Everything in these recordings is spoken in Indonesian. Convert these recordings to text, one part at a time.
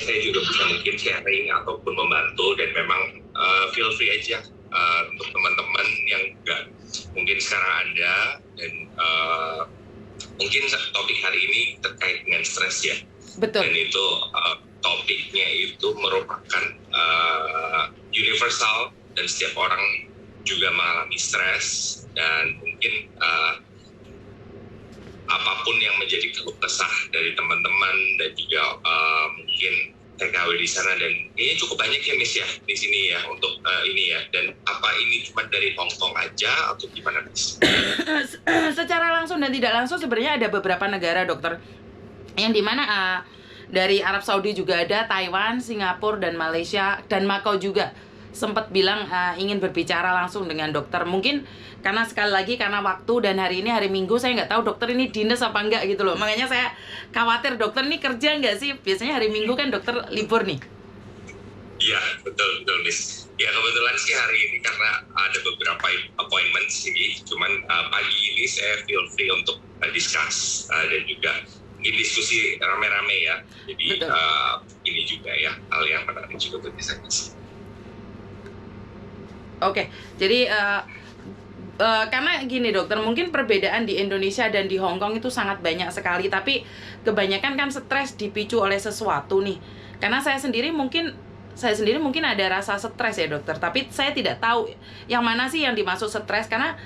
saya juga bisa mungkin sharing ataupun membantu, dan memang feel free aja untuk teman-teman yang nggak mungkin sekarang ada, dan mungkin topik hari ini terkait dengan stres ya. Betul. Dan itu topiknya itu merupakan universal, dan setiap orang juga mengalami stres, dan mungkin apapun yang menjadi keluh kesah dari teman-teman dan juga mungkin TKW di sana, dan ini cukup banyak ya Miss ya di sini ya untuk ini ya. Dan apa ini cuma dari Hong Kong aja atau gimana Miss? Secara langsung dan tidak langsung sebenarnya ada beberapa negara dokter yang dimana dari Arab Saudi juga ada, Taiwan, Singapura, dan Malaysia, dan Makau juga sempat bilang ingin berbicara langsung dengan dokter. Mungkin karena sekali lagi karena waktu, dan hari ini hari Minggu, saya nggak tahu dokter ini dinas apa enggak gitu loh. Makanya saya khawatir dokter ini kerja nggak sih? Biasanya hari Minggu kan dokter libur nih. Iya, betul Miss. Ya kebetulan sih hari ini karena ada beberapa appointment sih, cuman pagi ini saya feel free untuk discuss dan juga mungkin diskusi rame-rame ya. Jadi ini juga ya hal yang menarik juga buat saya. Oke, jadi karena gini dokter, mungkin perbedaan di Indonesia dan di Hong Kong itu sangat banyak sekali, tapi kebanyakan kan stres dipicu oleh sesuatu nih. Karena saya sendiri mungkin ada rasa stres ya dokter, tapi saya tidak tahu yang mana sih yang dimaksud stres, karena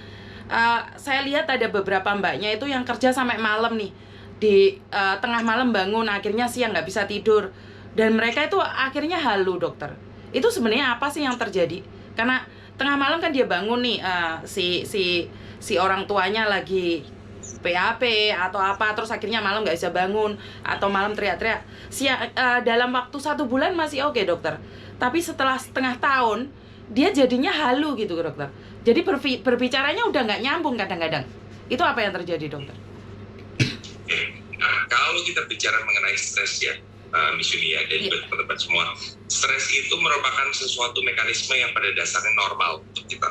saya lihat ada beberapa mbaknya itu yang kerja sampai malam nih, di tengah malam bangun, akhirnya siang nggak bisa tidur, dan mereka itu akhirnya halu dokter. Itu sebenarnya apa sih yang terjadi? Karena tengah malam kan dia bangun nih, si orang tuanya lagi PHP atau apa, terus akhirnya malam nggak bisa bangun, atau malam teriak-teriak. Dalam waktu 1 bulan masih oke dokter, tapi setelah setengah tahun dia jadinya halu gitu dokter. Jadi berbicaranya udah nggak nyambung kadang-kadang. Itu apa yang terjadi dokter? Nah, kalau kita bicara mengenai stres ya, Miss Yuni ya, dan juga teman-teman semua, stres itu merupakan sesuatu mekanisme yang pada dasarnya normal untuk kita.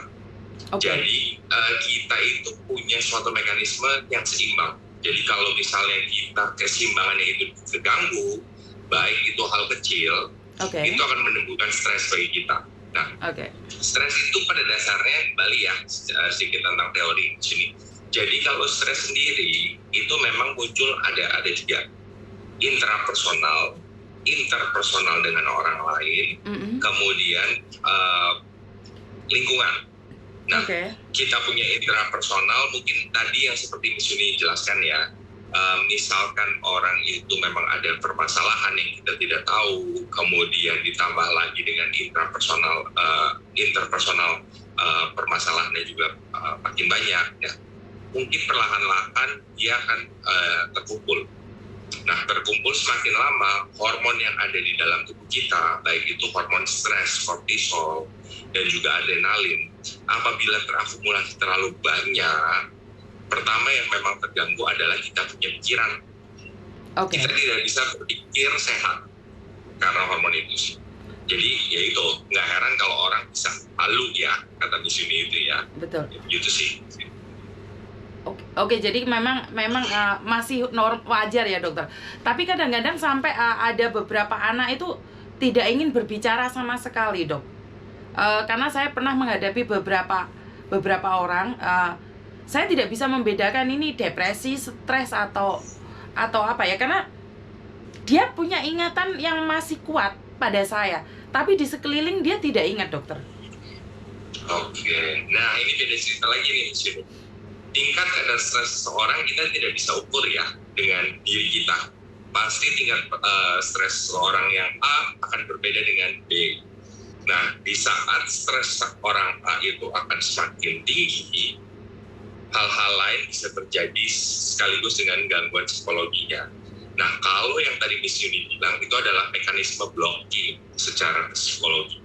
Jadi kita itu punya suatu mekanisme yang seimbang. Jadi kalau misalnya kita keseimbangannya itu terganggu, baik itu hal kecil, itu akan menimbulkan stres bagi kita. Nah, stres itu pada dasarnya, kembali ya sedikit tentang teori sini. Jadi kalau stres sendiri itu memang muncul ada 3, intrapersonal, interpersonal dengan orang lain, kemudian lingkungan. Nah, kita punya intrapersonal, mungkin tadi yang seperti Miss Yuni jelaskan ya, misalkan orang itu memang ada permasalahan yang kita tidak tahu, kemudian ditambah lagi dengan interpersonal permasalahannya juga makin banyak ya, mungkin perlahan-lahan dia akan terkumpul. Nah, terkumpul semakin lama, hormon yang ada di dalam tubuh kita, baik itu hormon stres, kortisol, dan juga adrenalin, apabila terakumulasi terlalu banyak, pertama yang memang terganggu adalah kita punya pikiran. Kita tidak bisa berpikir sehat karena hormon itu. Jadi ya itu, nggak heran kalau orang bisa halu ya, kata di sini itu ya. Betul. Gitu sih. Oke, jadi memang masih wajar ya dokter. Tapi kadang-kadang sampai ada beberapa anak itu tidak ingin berbicara sama sekali dok. Karena saya pernah menghadapi beberapa orang, saya tidak bisa membedakan ini depresi, stres atau apa ya, karena dia punya ingatan yang masih kuat pada saya, tapi di sekeliling dia tidak ingat dokter. Oke, nah ini beda cerita lagi nih Miss Yuni. Tingkat kadar stres seseorang kita tidak bisa ukur ya dengan diri kita. Pasti tingkat stres seseorang yang A akan berbeda dengan B. Nah, di saat stres seorang A itu akan semakin tinggi, hal-hal lain bisa terjadi sekaligus dengan gangguan psikologinya. Nah, kalau yang tadi Miss Yuni bilang itu adalah mekanisme blocking secara psikologi.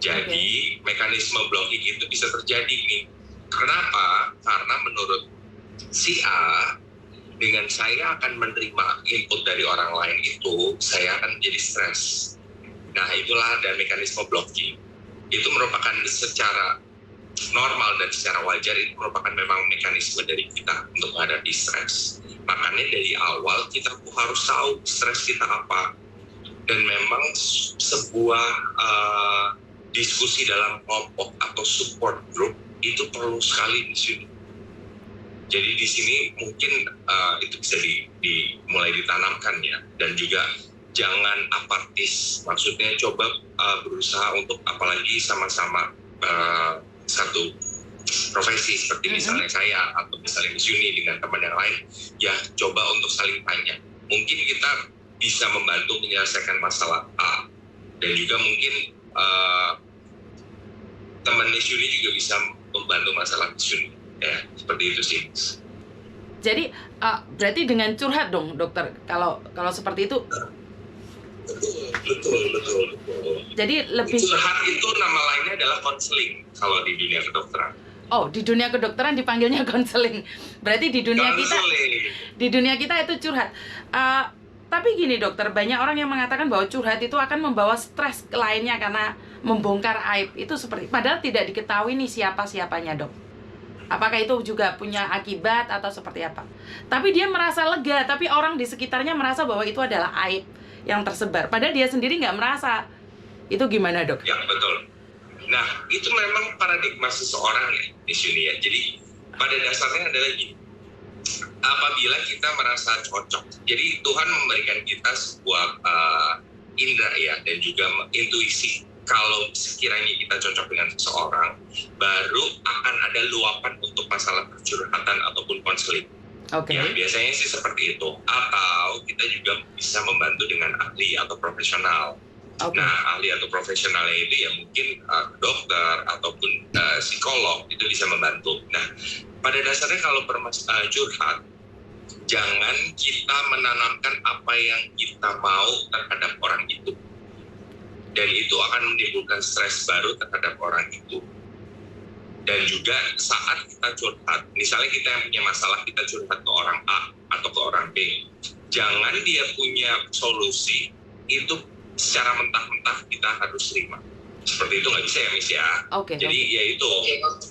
Jadi, mekanisme blocking itu bisa terjadi nih. Kenapa? Karena menurut si A, dengan saya akan menerima input dari orang lain itu, saya akan menjadi stres. Nah, itulah ada mekanisme blocking. Itu merupakan secara normal dan secara wajar, itu merupakan memang mekanisme dari kita untuk menghadapi stres. Makanya dari awal kita harus tahu stres kita apa. dan memang sebuah diskusi dalam kelompok atau support group itu perlu sekali di sini. Jadi di sini mungkin itu bisa mulai ditanamkan ya, dan juga jangan apatis. Maksudnya coba berusaha untuk, apalagi sama-sama satu profesi seperti misalnya saya atau misalnya Miss Yuni dengan teman yang lain, ya coba untuk saling tanya. Mungkin kita bisa membantu menyelesaikan masalah A, dan juga mungkin teman Miss Yuni juga bisa membantu masalah Miss Yuni. Ya, seperti itu sih. Jadi berarti dengan curhat dong dokter, kalau seperti itu. Betul. Jadi lebih curhat itu nama lainnya adalah konseling kalau di dunia kedokteran. Oh, di dunia kedokteran dipanggilnya konseling. Berarti di dunia kita itu curhat. Tapi gini dokter, banyak orang yang mengatakan bahwa curhat itu akan membawa stres ke lainnya karena membongkar aib. Itu seperti, padahal tidak diketahui nih siapanya dok. Apakah itu juga punya akibat atau seperti apa? Tapi dia merasa lega, tapi orang di sekitarnya merasa bahwa itu adalah aib yang tersebar. Padahal dia sendiri nggak merasa. Itu gimana dok? Ya betul. Nah itu memang paradigma seseorang ya di sini ya. Jadi pada dasarnya adalah gini. Apabila kita merasa cocok, jadi Tuhan memberikan kita sebuah indera ya, dan juga intuisi. Kalau sekiranya kita cocok dengan seseorang, baru akan ada luapan untuk masalah curhatan ataupun konseling. Okay. Ya, biasanya sih seperti itu. Atau kita juga bisa membantu dengan ahli atau profesional. Okay. Nah, ahli atau profesionalnya itu ya mungkin dokter ataupun psikolog itu bisa membantu. Nah, pada dasarnya kalau curhat, jangan kita menanamkan apa yang kita mau terhadap orang itu. Dan itu akan menimbulkan stres baru terhadap orang itu. Dan juga saat kita curhat, misalnya kita yang punya masalah, kita curhat ke orang A atau ke orang B, jangan dia punya solusi itu secara mentah-mentah kita harus terima. Seperti itu nggak bisa ya Miss ya. Okay, jadi ya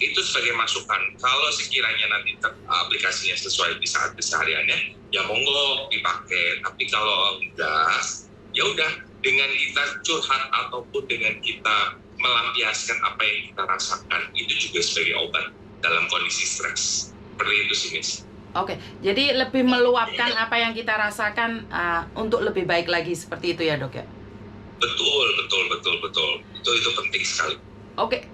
itu sebagai masukan. Kalau sekiranya nanti aplikasinya sesuai di saat kesehariannya, ya monggo dipakai. Tapi kalau enggak, ya udah, dengan kita curhat ataupun dengan kita melampiaskan apa yang kita rasakan, itu juga sebagai obat dalam kondisi stres. Seperti itu sih Miss. Oke, jadi lebih meluapkan apa yang kita rasakan untuk lebih baik lagi, seperti itu ya dok ya? Betul. Itu penting sekali. Oke,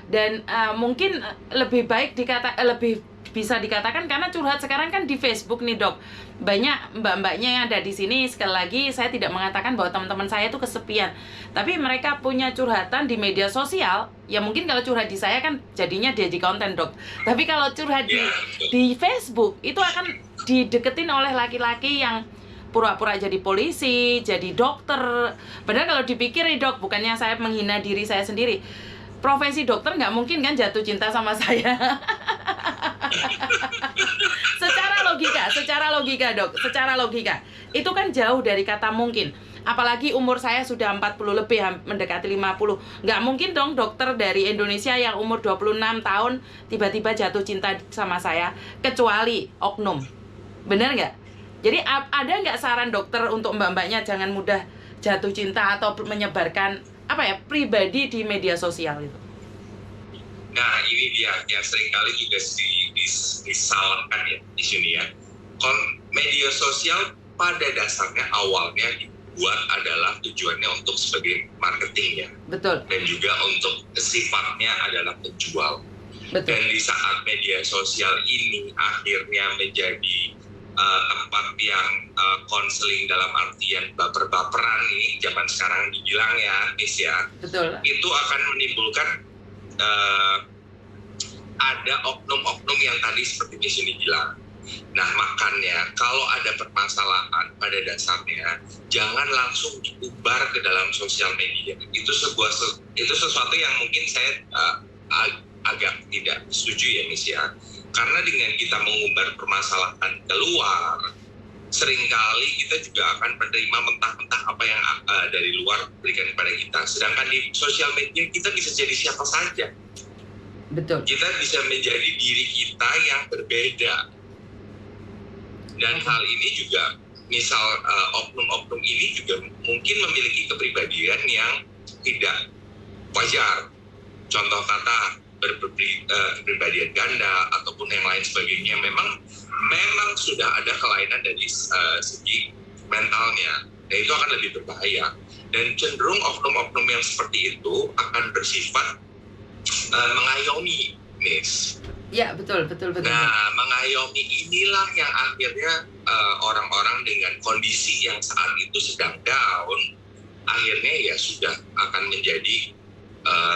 dan mungkin lebih baik lebih bisa dikatakan karena curhat sekarang kan di Facebook nih dok, banyak mbak-mbaknya yang ada di sini. Sekali lagi saya tidak mengatakan bahwa teman-teman saya itu kesepian, tapi mereka punya curhatan di media sosial. Ya mungkin kalau curhat di saya kan jadinya dia di konten dok, tapi kalau curhat di Facebook itu akan dideketin oleh laki-laki yang pura-pura jadi polisi, jadi dokter. Padahal kalau dipikir nih dok, bukannya saya menghina diri saya sendiri, profesi dokter nggak mungkin kan jatuh cinta sama saya. secara logika dok, secara logika itu kan jauh dari kata mungkin. Apalagi umur saya sudah 40 lebih, mendekati 50. Nggak mungkin dong dokter dari Indonesia yang umur 26 tahun tiba-tiba jatuh cinta sama saya, kecuali oknum. Bener nggak? Jadi ada nggak saran dokter untuk mbak-mbaknya jangan mudah jatuh cinta atau menyebarkan pribadi di media sosial itu? Nah ini dia yang seringkali juga disalahkan ya di sini ya. Media sosial pada dasarnya awalnya dibuat adalah tujuannya untuk sebagai marketing ya. Betul. Dan juga untuk sifatnya adalah penjual. Betul. Dan di saat media sosial ini akhirnya menjadi tempat yang konseling dalam artian baper-baperan nih zaman sekarang dibilang ya, Miss ya. Betul. Itu akan menimbulkan ada oknum-oknum yang tadi seperti Miss ini bilang. Nah makanya kalau ada permasalahan pada dasarnya jangan langsung diubar ke dalam sosial media. Itu sesuatu yang mungkin saya agak tidak setuju ya Miss ya. Karena dengan kita mengumbar permasalahan keluar, seringkali kita juga akan menerima mentah-mentah apa yang dari luar berikan kepada kita. Sedangkan di sosial media kita bisa jadi siapa saja. Betul. Kita bisa menjadi diri kita yang berbeda. Dan hal ini juga misal oknum-oknum ini juga mungkin memiliki kepribadian yang tidak wajar. Contoh kata kepribadian ganda ataupun yang lain sebagainya, memang sudah ada kelainan dari segi mentalnya, dan itu akan lebih berbahaya. Dan cenderung oknum-oknum yang seperti itu akan bersifat mengayomi, Miss. Ya, betul. Nah, mengayomi inilah yang akhirnya orang-orang dengan kondisi yang saat itu sedang down, akhirnya ya sudah akan menjadi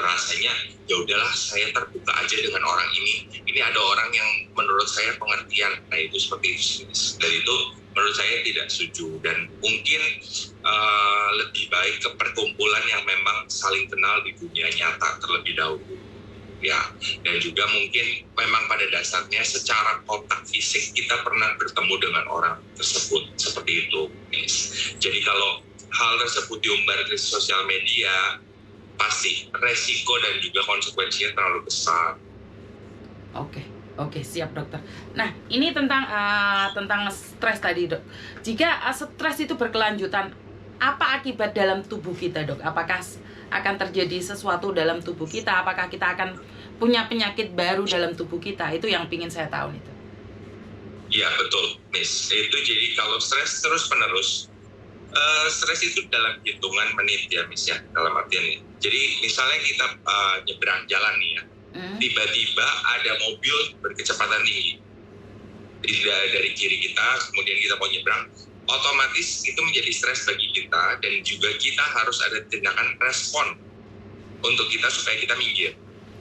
rasanya ya udahlah, saya terbuka aja dengan orang ini ada orang yang menurut saya pengertian. Nah, itu seperti itu, dan itu menurut saya tidak setuju, dan mungkin lebih baik ke perkumpulan yang memang saling kenal di dunia nyata terlebih dahulu ya. Dan juga mungkin memang pada dasarnya secara kontak fisik kita pernah bertemu dengan orang tersebut, seperti itu, Miss. Jadi kalau hal tersebut diumbar di sosial media, pasti resiko dan juga konsekuensinya terlalu besar. Oke, siap dokter. Nah, ini tentang stres tadi, Dok. Jika stres itu berkelanjutan, apa akibat dalam tubuh kita, Dok? Apakah akan terjadi sesuatu dalam tubuh kita? Apakah kita akan punya penyakit baru dalam tubuh kita? Itu yang ingin saya tahu itu. Iya, betul, Miss. Itu jadi kalau stres terus-menerus, stres itu dalam hitungan menit ya, Miss ya, dalam artian nih. Jadi misalnya kita nyebrang jalan nih ya, tiba-tiba ada mobil berkecepatan tinggi dari kiri kita, kemudian kita mau nyebrang, otomatis itu menjadi stres bagi kita, dan juga kita harus ada tindakan respon untuk kita supaya kita minggir.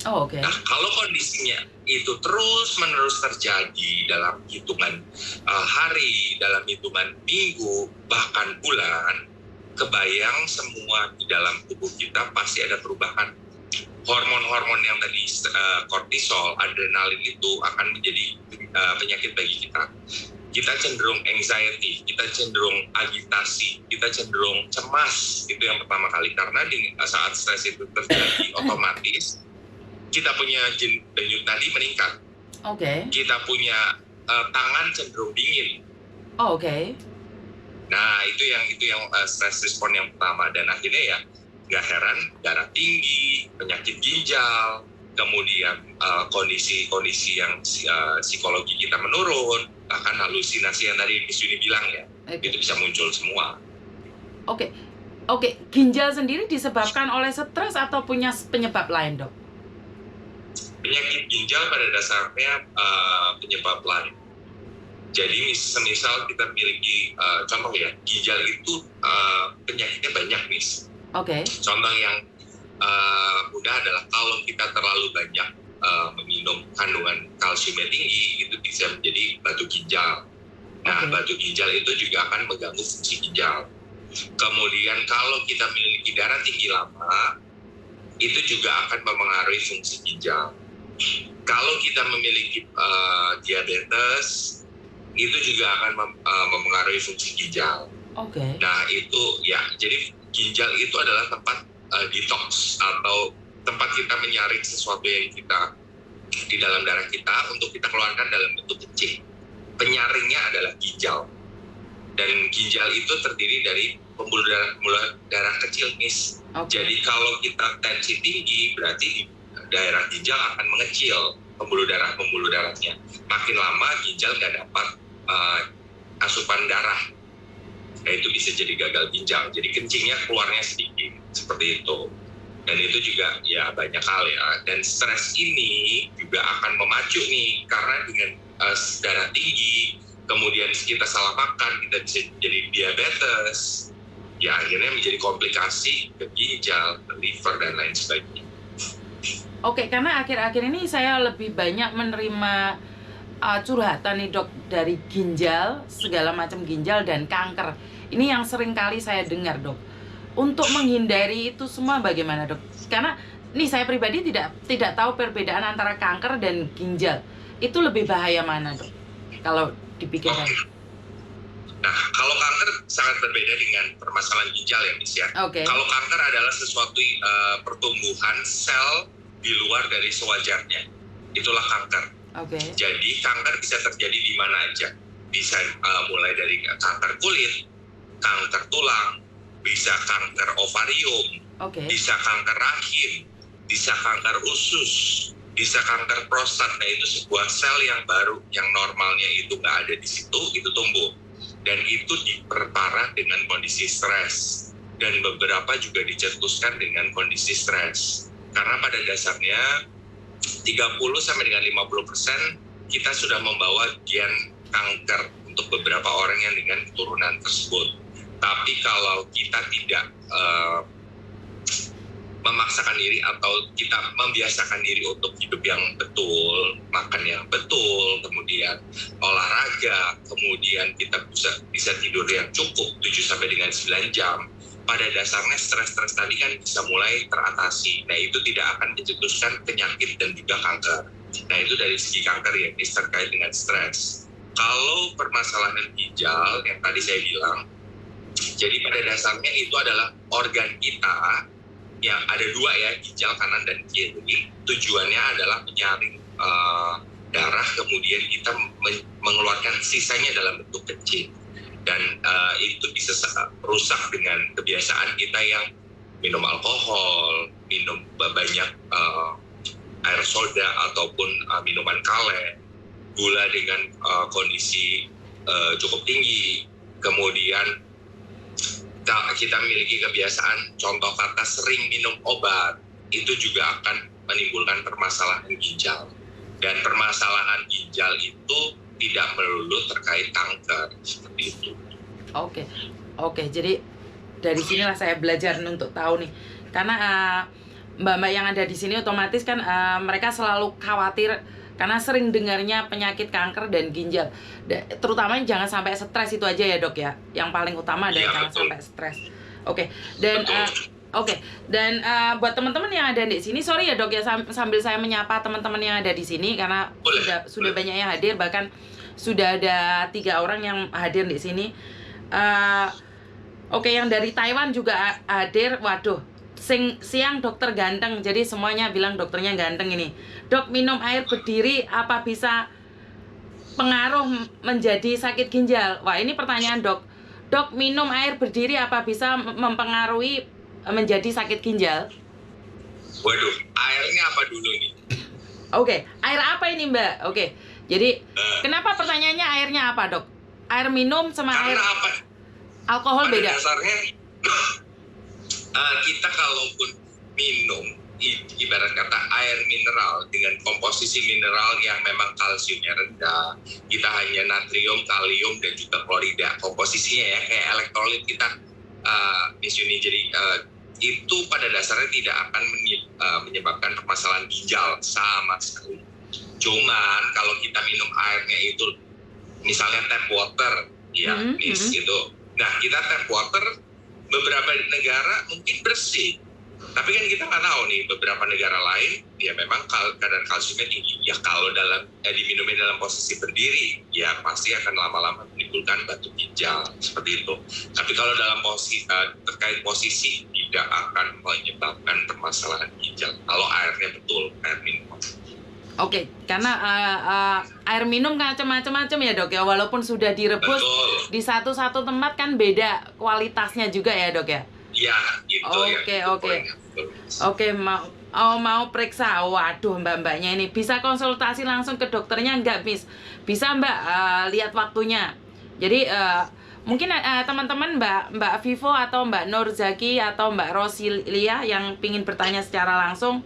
Oke. Nah, kalau kondisinya itu terus-menerus terjadi dalam hitungan hari, dalam hitungan minggu, bahkan bulan, kebayang semua di dalam tubuh kita pasti ada perubahan. Hormon-hormon yang tadi kortisol, adrenalin itu akan menjadi penyakit bagi kita. Kita cenderung anxiety, kita cenderung agitasi, kita cenderung cemas, itu yang pertama kali. Karena di saat stres itu terjadi, otomatis kita punya denyut nadi meningkat. Oke. Kita punya tangan cenderung dingin. Oke. Nah, itu yang stress respon yang pertama, dan akhirnya ya nggak heran darah tinggi, penyakit ginjal, kemudian kondisi-kondisi yang psikologi kita menurun, bahkan halusinasi yang tadi Miss Yuni bilang ya, itu bisa muncul semua. Oke, ginjal sendiri disebabkan oleh stres atau punya penyebab lain, Dok? Penyakit ginjal pada dasarnya penyebab lain. Jadi semisal kita memiliki contoh ya, ginjal itu penyakitnya banyak, Miss. Oke. Contoh yang mudah adalah kalau kita terlalu banyak meminum kandungan kalsium tinggi, itu bisa menjadi batu ginjal. Nah, batu ginjal itu juga akan mengganggu fungsi ginjal. Kemudian kalau kita memiliki darah tinggi lama, itu juga akan mempengaruhi fungsi ginjal. Kalau kita memiliki diabetes, itu juga akan mempengaruhi fungsi ginjal. Oke. Nah, itu ya, jadi ginjal itu adalah tempat detox atau tempat kita menyaring sesuatu yang kita di dalam darah kita untuk kita keluarkan dalam bentuk kencing. Penyaringnya adalah ginjal, dan ginjal itu terdiri dari pembuluh darah kecil, Miss. Jadi kalau kita tensi tinggi, berarti di daerah ginjal akan mengecil pembuluh darahnya. Makin lama ginjal nggak dapat asupan darah, nah itu bisa jadi gagal ginjal. Jadi kencingnya keluarnya sedikit, seperti itu. Dan itu juga ya banyak hal ya. Dan stres ini juga akan memacu nih, karena dengan darah tinggi, kemudian kita salah makan, kita bisa jadi diabetes, ya akhirnya menjadi komplikasi ke ginjal, ke liver, dan lain sebagainya. Oke, karena akhir-akhir ini saya lebih banyak menerima curhatan nih, Dok, dari ginjal, segala macam ginjal dan kanker. Ini yang sering kali saya dengar, Dok. Untuk menghindari itu semua bagaimana, Dok? Karena nih saya pribadi tidak tahu perbedaan antara kanker dan ginjal. Itu lebih bahaya mana, Dok? Kalau dipikirkan. Nah, kalau kanker sangat berbeda dengan permasalahan ginjal ya, Miss ya. Kalau kanker adalah sesuatu pertumbuhan sel di luar dari sewajarnya. Itulah kanker. Jadi kanker bisa terjadi di mana aja. bisa mulai dari kanker kulit, kanker tulang, bisa kanker ovarium, bisa kanker rahim, bisa kanker usus, bisa kanker prostat. Nah, itu sebuah sel yang baru, yang normalnya itu nggak ada di situ, itu tumbuh. Dan itu diperparah dengan kondisi stres. Dan beberapa juga dicetuskan dengan kondisi stres. Karena pada dasarnya 30 sampai dengan 50% kita sudah membawa gen kanker untuk beberapa orang yang dengan keturunan tersebut. Tapi kalau kita tidak memaksakan diri atau kita membiasakan diri untuk hidup yang betul, makan yang betul, kemudian olahraga, kemudian kita bisa tidur yang cukup 7 sampai dengan 9 jam, pada dasarnya stres-stres tadi kan bisa mulai teratasi. Nah, itu tidak akan mencetuskan penyakit dan juga kanker. Nah, itu dari segi kanker ya, terkait dengan stres. Kalau permasalahan ginjal yang tadi saya bilang, jadi pada dasarnya itu adalah organ kita yang ada dua ya, ginjal kanan dan kiri. Tujuannya adalah menyaring darah, kemudian kita mengeluarkan sisanya dalam bentuk kecil. Dan itu bisa rusak dengan kebiasaan kita yang minum alkohol, minum banyak air soda ataupun minuman kaleng, gula dengan kondisi cukup tinggi, kemudian kita memiliki kebiasaan, contoh kata sering minum obat, itu juga akan menimbulkan permasalahan ginjal. Dan permasalahan ginjal itu tidak melulu terkait kanker, seperti itu. Oke. Jadi dari sinilah saya belajar untuk tahu nih, karena mbak-mbak yang ada di sini otomatis kan mereka selalu khawatir karena sering dengarnya penyakit kanker dan ginjal. Terutama jangan sampai stres, itu aja ya dok ya. Yang paling utama adalah jangan sampai stres. Dan buat teman-teman yang ada di sini, sorry ya dok ya, sambil saya menyapa teman-teman yang ada di sini karena sudah banyak yang hadir, bahkan sudah ada 3 orang yang hadir di sini. Yang dari Taiwan juga hadir. Waduh, siang dokter ganteng, jadi semuanya bilang dokternya ganteng ini. Dok, minum air berdiri apa bisa pengaruh menjadi sakit ginjal? Wah, ini pertanyaan dok. Dok, minum air berdiri apa bisa mempengaruhi menjadi sakit ginjal? Waduh, airnya apa dulu nih? Air apa ini mbak? Jadi kenapa pertanyaannya airnya apa dok? Air minum sama karena air apa? Alkohol pada beda? Pada dasarnya kita kalaupun minum ibarat kata air mineral dengan komposisi mineral yang memang kalsiumnya rendah, kita hanya natrium, kalium dan juga klorida komposisinya ya, kayak elektrolit kita Miss Yuni. Jadi itu pada dasarnya tidak akan menyebabkan permasalahan ginjal sama sekali. Cuman kalau kita minum airnya itu misalnya tap water ya, Miss gitu. Nah, kita tap water beberapa negara mungkin bersih, tapi kan kita nggak tahu nih beberapa negara lain ya memang kadar kalsiumnya tinggi. Ya kalau diminumnya dalam posisi berdiri ya pasti akan lama-lama menimbulkan batu ginjal seperti itu. Tapi kalau dalam posisi terkait posisi tidak akan menyebabkan permasalahan ginjal kalau airnya betul air minum. Karena air minum kan macam-macam ya dok ya, walaupun sudah direbus di satu tempat kan beda kualitasnya juga ya dok ya. Iya, gitu. Mau periksa. Waduh, mbak-mbaknya ini bisa konsultasi langsung ke dokternya enggak, Miss? Bisa mbak, lihat waktunya. Jadi mungkin teman-teman Mbak Vivo atau Mbak Nurzaki atau Mbak Rosilia yang pingin bertanya secara langsung,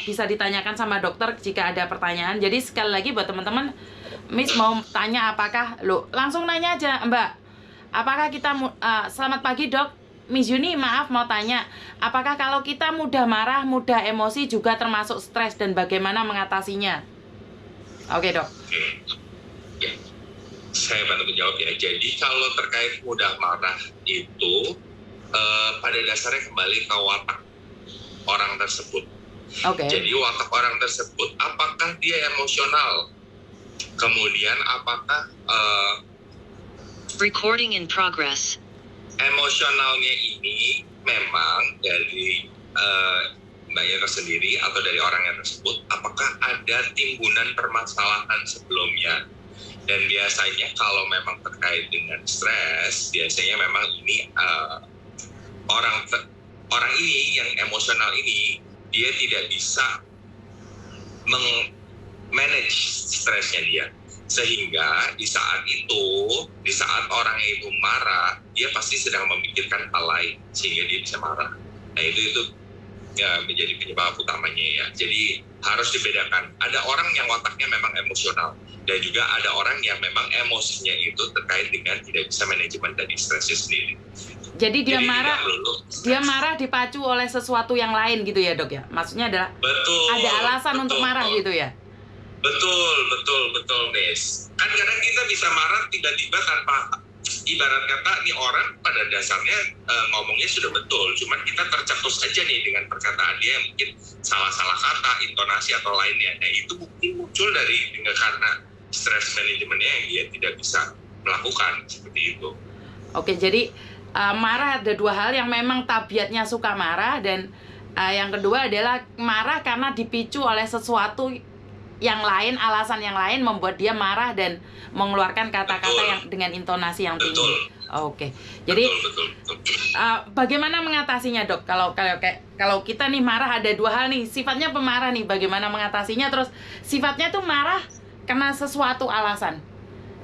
bisa ditanyakan sama dokter jika ada pertanyaan. Jadi sekali lagi buat teman-teman, Miss mau tanya langsung nanya aja mbak. Apakah kita selamat pagi dok, Miss Yuni maaf mau tanya, apakah kalau kita mudah marah, mudah emosi juga termasuk stres dan bagaimana mengatasinya? Dok. Ya, saya bantu menjawab ya. Jadi kalau terkait mudah marah itu pada dasarnya kembali ke watak orang tersebut. Jadi watak orang tersebut, apakah dia emosional? Kemudian apakah recording in progress. Emosionalnya ini memang dari mbaknya tersendiri atau dari orangnya tersebut, apakah ada timbunan permasalahan sebelumnya? Dan biasanya kalau memang terkait dengan stres, biasanya memang ini orang ini yang emosional ini dia tidak bisa manage stresnya dia, sehingga di saat orang itu marah, dia pasti sedang memikirkan hal lain sehingga dia bisa marah. Nah itu ya menjadi penyebab utamanya ya. Jadi harus dibedakan. Ada orang yang wataknya memang emosional dan juga ada orang yang memang emosinya itu terkait dengan tidak bisa manajemen dari stresnya sendiri. Jadi dia marah dipacu oleh sesuatu yang lain gitu ya dok ya? Maksudnya adalah ada alasan untuk marah gitu ya? Betul Nes. Kan kadang kita bisa marah tiba-tiba tanpa, ibarat kata nih orang pada dasarnya ngomongnya sudah betul, cuman kita tercetus aja nih dengan perkataan dia yang mungkin salah-salah kata, intonasi atau lainnya. Nah itu mungkin muncul karena stress manajemennya yang dia tidak bisa melakukan seperti itu. Oke, jadi marah ada dua hal, yang memang tabiatnya suka marah, dan yang kedua adalah marah karena dipicu oleh sesuatu yang lain, alasan yang lain membuat dia marah dan mengeluarkan kata-kata yang dengan intonasi yang tinggi. Oke. Jadi bagaimana mengatasinya dok? Kalau kita nih marah ada dua hal nih, sifatnya pemarah nih, bagaimana mengatasinya? Terus sifatnya tuh marah karena sesuatu alasan.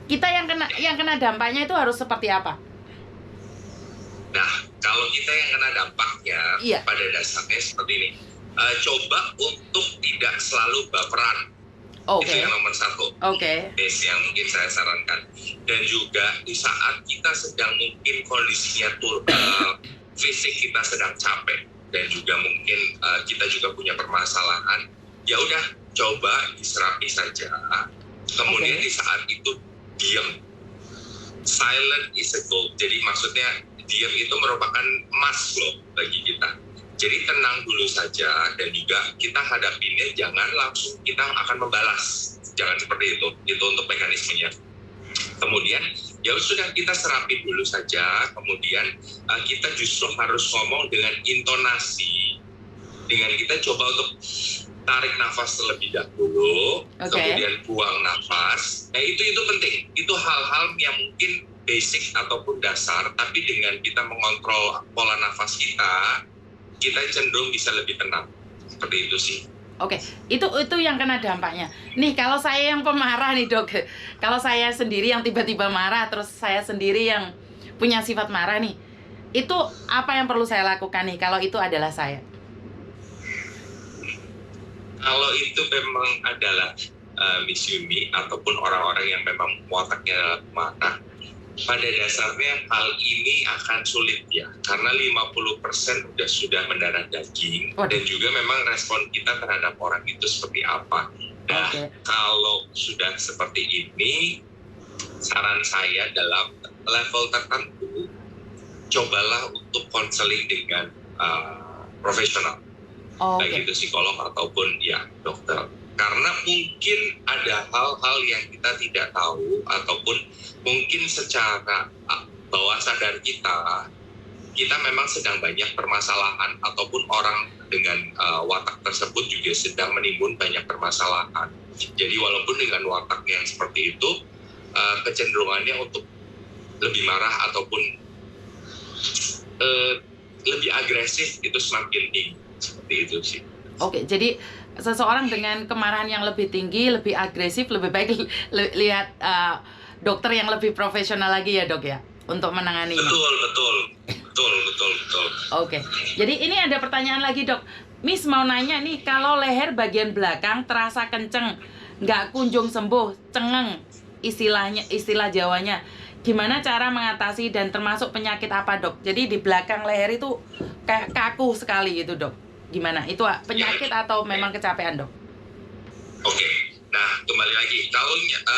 Kita yang kena dampaknya itu harus seperti apa? Nah, kalau kita yang kena dampaknya pada dasarnya seperti ini. Coba untuk tidak selalu baperan. Itu yang nomor satu. Yang mungkin saya sarankan. Dan juga di saat kita sedang mungkin kondisinya fisik kita sedang capek dan juga mungkin kita juga punya permasalahan, ya udah coba diserapi saja. Kemudian di saat itu diam. Silent is a gold. Jadi maksudnya diam itu merupakan emas loh bagi kita. Jadi tenang dulu saja, dan juga kita hadapinnya jangan langsung kita akan membalas. Jangan seperti itu. Itu untuk mekanismenya. Kemudian ya sudah, kita serapi dulu saja. Kemudian kita justru harus ngomong dengan intonasi. Dengan kita coba untuk tarik nafas terlebih dahulu, kemudian buang nafas. Nah itu penting. Itu hal-hal yang mungkin basic ataupun dasar, tapi dengan kita mengontrol pola nafas kita cenderung bisa lebih tenang. Seperti itu sih. Oke, itu yang kena dampaknya. Nih kalau saya yang pemarah nih dok, kalau saya sendiri yang tiba-tiba marah, terus saya sendiri yang punya sifat marah nih, itu apa yang perlu saya lakukan nih kalau itu adalah saya? Kalau itu memang adalah Miss Yumi ataupun orang-orang yang memang wataknya marah, pada dasarnya hal ini akan sulit ya, karena 50% sudah mendarah daging. Dan juga memang respon kita terhadap orang itu seperti apa. Nah, kalau sudah seperti ini, saran saya dalam level tertentu, cobalah untuk konseling dengan profesional, baik itu psikolog ataupun ya dokter. Karena mungkin ada hal-hal yang kita tidak tahu, ataupun mungkin secara bawah sadar kita memang sedang banyak permasalahan, ataupun orang dengan watak tersebut juga sedang menimbun banyak permasalahan. Jadi walaupun dengan watak yang seperti itu, kecenderungannya untuk lebih marah ataupun lebih agresif itu semakin tinggi. Seperti itu sih. Oke, jadi seseorang dengan kemarahan yang lebih tinggi, lebih agresif, lebih baik lihat dokter yang lebih profesional lagi ya dok ya, untuk menanganinya. Betul. Oke, jadi ini ada pertanyaan lagi dok. Miss mau nanya nih, kalau leher bagian belakang terasa kenceng, nggak kunjung sembuh, cengeng, istilah Jawanya, gimana cara mengatasi dan termasuk penyakit apa dok? Jadi di belakang leher itu kayak kaku sekali gitu dok. Gimana? Itu penyakit atau memang kecapean dok? Oke, nah kembali lagi, kalau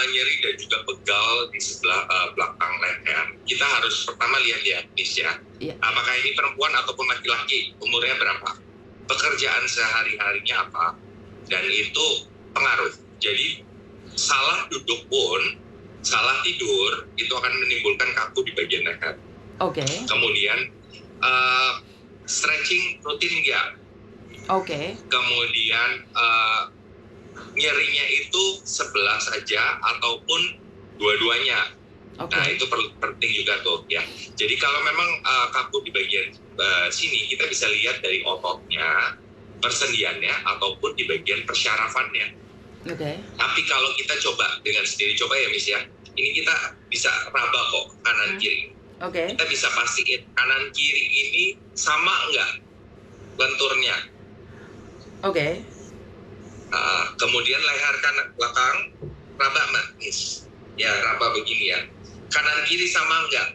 nyeri dan juga pegal di sebelah belakang leher, kita harus pertama lihat ya, Miss ya, apakah ini perempuan ataupun laki-laki, umurnya berapa, pekerjaan sehari-harinya apa, dan itu pengaruh. Jadi salah duduk pun, salah tidur itu akan menimbulkan kaku di bagian leher. Kemudian stretching rutin enggak? Kemudian nyerinya itu sebelah saja ataupun dua-duanya. Oke. Nah, itu penting juga tuh ya. Jadi kalau memang kaku di bagian sini, kita bisa lihat dari ototnya, persendiannya, ataupun di bagian persyarafannya. Oke. Tapi kalau kita coba dengan sendiri, coba ya Miss ya, ini kita bisa raba kok kanan kiri. Oke. Kita bisa pastiin kanan kiri ini sama enggak lenturnya. Oke. Kemudian leher kanan belakang, raba Miss. Ya, raba begini ya. Kanan kiri sama enggak?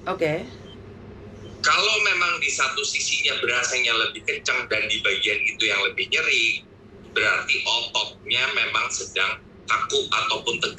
Oke. Kalau memang di satu sisinya berasanya lebih kencang dan di bagian itu yang lebih nyeri, berarti ototnya memang sedang kaku ataupun tegang.